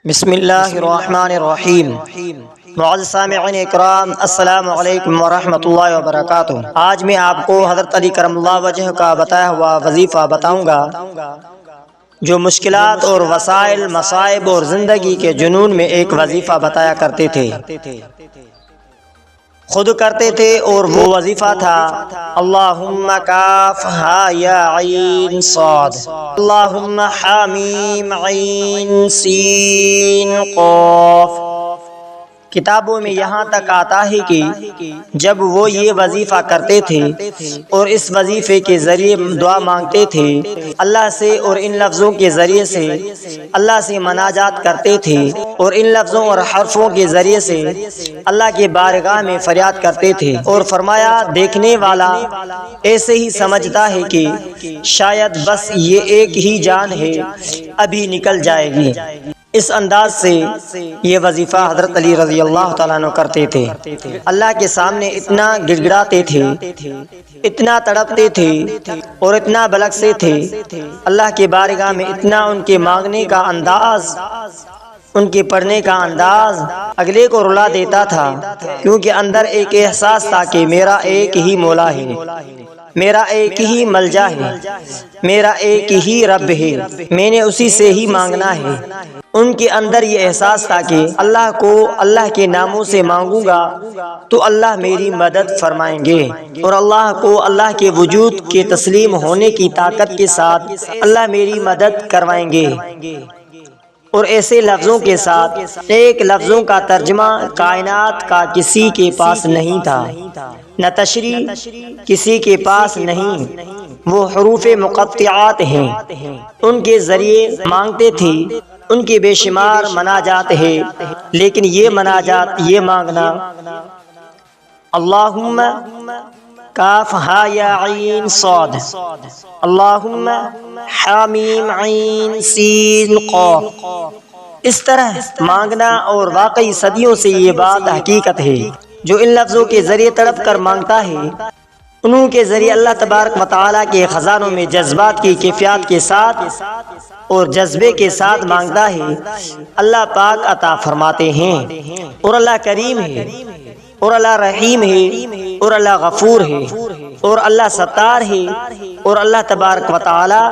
بسم اللہ الرحمن الرحیم۔ معزز سامعین اکرام، السلام علیکم ورحمۃ اللہ وبرکاتہ۔ آج میں آپ کو حضرت علی کرم اللہ وجہ کا بتایا ہوا وظیفہ بتاؤں گا جو مشکلات اور وسائل، مصائب اور زندگی کے جنون میں ایک وظیفہ بتایا کرتے تھے، خود کرتے تھے، اور وہ وظیفہ تھا اللہم کاف ہا یا عین صاد، اللہم حامیم عین سین قاف۔ کتابوں میں یہاں تک آتا ہے کہ جب وہ یہ وظیفہ کرتے تھے اور اس وظیفے کے ذریعے دعا مانگتے تھے اللہ سے، اور ان لفظوں کے ذریعے سے اللہ سے مناجات کرتے تھے، اور ان لفظوں اور حرفوں کے ذریعے سے اللہ کے بارگاہ میں فریاد کرتے تھے، اور فرمایا دیکھنے والا ایسے ہی سمجھتا ہے کہ شاید بس یہ ایک ہی جان ہے، ابھی نکل جائے گی۔ اس انداز سے یہ وظیفہ حضرت علی رضی اللہ تعالیٰ عنہ کرتے تھے۔ اللہ کے سامنے اتنا گڑ گڑاتے تھے، اتنا تڑپتے تھے اور اتنا بلکتے تھے، اللہ کے بارگاہ میں اتنا ان کے مانگنے کا انداز، ان کے پڑھنے کا انداز اگلے کو رلا دیتا تھا، کیونکہ اندر ایک احساس تھا کہ میرا ایک ہی مولا ہے، میرا ایک ہی ملجا ہے، میرا ایک ہی رب ہے، میں نے اسی سے ہی مانگنا ہے۔ ان کے اندر یہ احساس تھا کہ اللہ کو اللہ کے ناموں سے مانگوں گا تو اللہ میری مدد فرمائیں گے، اور اللہ کو اللہ کے وجود کے تسلیم ہونے کی طاقت کے ساتھ اللہ میری مدد کروائیں گے۔ اور ایسے لفظوں کے ساتھ ایک لفظوں کا ترجمہ کائنات کا کسی کے پاس نہیں تھا، نہ تشریح کسی کے پاس نہیں، وہ حروف مقطعات ہیں، ان کے ذریعے مانگتے تھے، ان کے بے شمار مناجات ہے، لیکن یہ مناجات، یہ مانگنا اللہم کاف ہا یا عین صاد، اللہم حامیم عین سین قاف، اس طرح مانگنا، اور واقعی صدیوں سے یہ بات حقیقت ہے۔ جو ان لفظوں کے ذریعے تڑپ کر مانگتا ہے، انہوں کے ذریعے اللہ تبارک و تعالیٰ کے خزانوں میں جذبات کی کیفیات کے ساتھ اور جذبے کے ساتھ مانگتا ہے، اللہ پاک عطا فرماتے ہیں۔ اور اللہ کریم ہے، اور اللہ رحیم ہے، اور اللہ غفور ہے، اور اللہ ستار ہے، اور اللہ تبارک و تعالی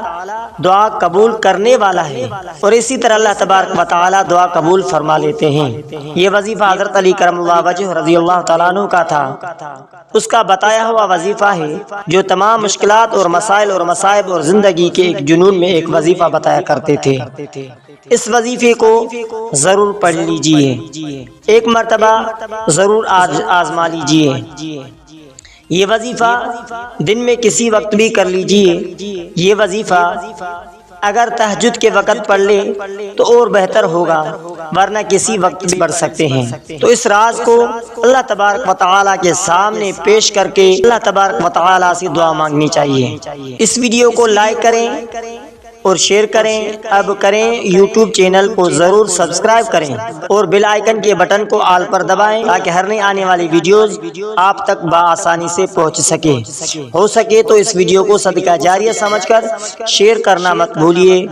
دعا قبول کرنے والا ہے، اور اسی طرح اللہ تبارک و تعالی دعا قبول فرما لیتے ہیں۔ یہ وظیفہ حضرت علی کرم اللہ وجہ رضی اللہ تعالیٰ عنہ کا تھا، اس کا بتایا ہوا وظیفہ ہے جو تمام مشکلات اور مسائل اور مصائب اور زندگی کے ایک جنون میں ایک وظیفہ بتایا کرتے تھے۔ اس وظیفے کو ضرور پڑھ لیجئے، ایک مرتبہ ضرور آزما لیجئے۔ یہ وظیفہ دن میں کسی وقت بھی کر لیجئے۔ یہ وظیفہ اگر تہجد کے وقت پڑھ لے تو اور بہتر ہوگا، ورنہ کسی وقت بھی پڑھ سکتے ہیں۔ تو اس راز کو اللہ تبارک و تعالیٰ کے سامنے پیش کر کے اللہ تبارک و تعالیٰ سے دعا مانگنی چاہیے۔ اس ویڈیو کو لائک کریں اور شیئر کریں، اب کریں یوٹیوب چینل کو ضرور سبسکرائب کریں، اور بیل آئیکن کے بٹن کو آل پر دبائیں تاکہ ہر نئی آنے والی ویڈیوز آپ تک بآسانی سے پہنچ سکے۔ ہو سکے تو اس ویڈیو کو صدقہ جاریہ سمجھ کر شیئر کرنا مت بھولیے۔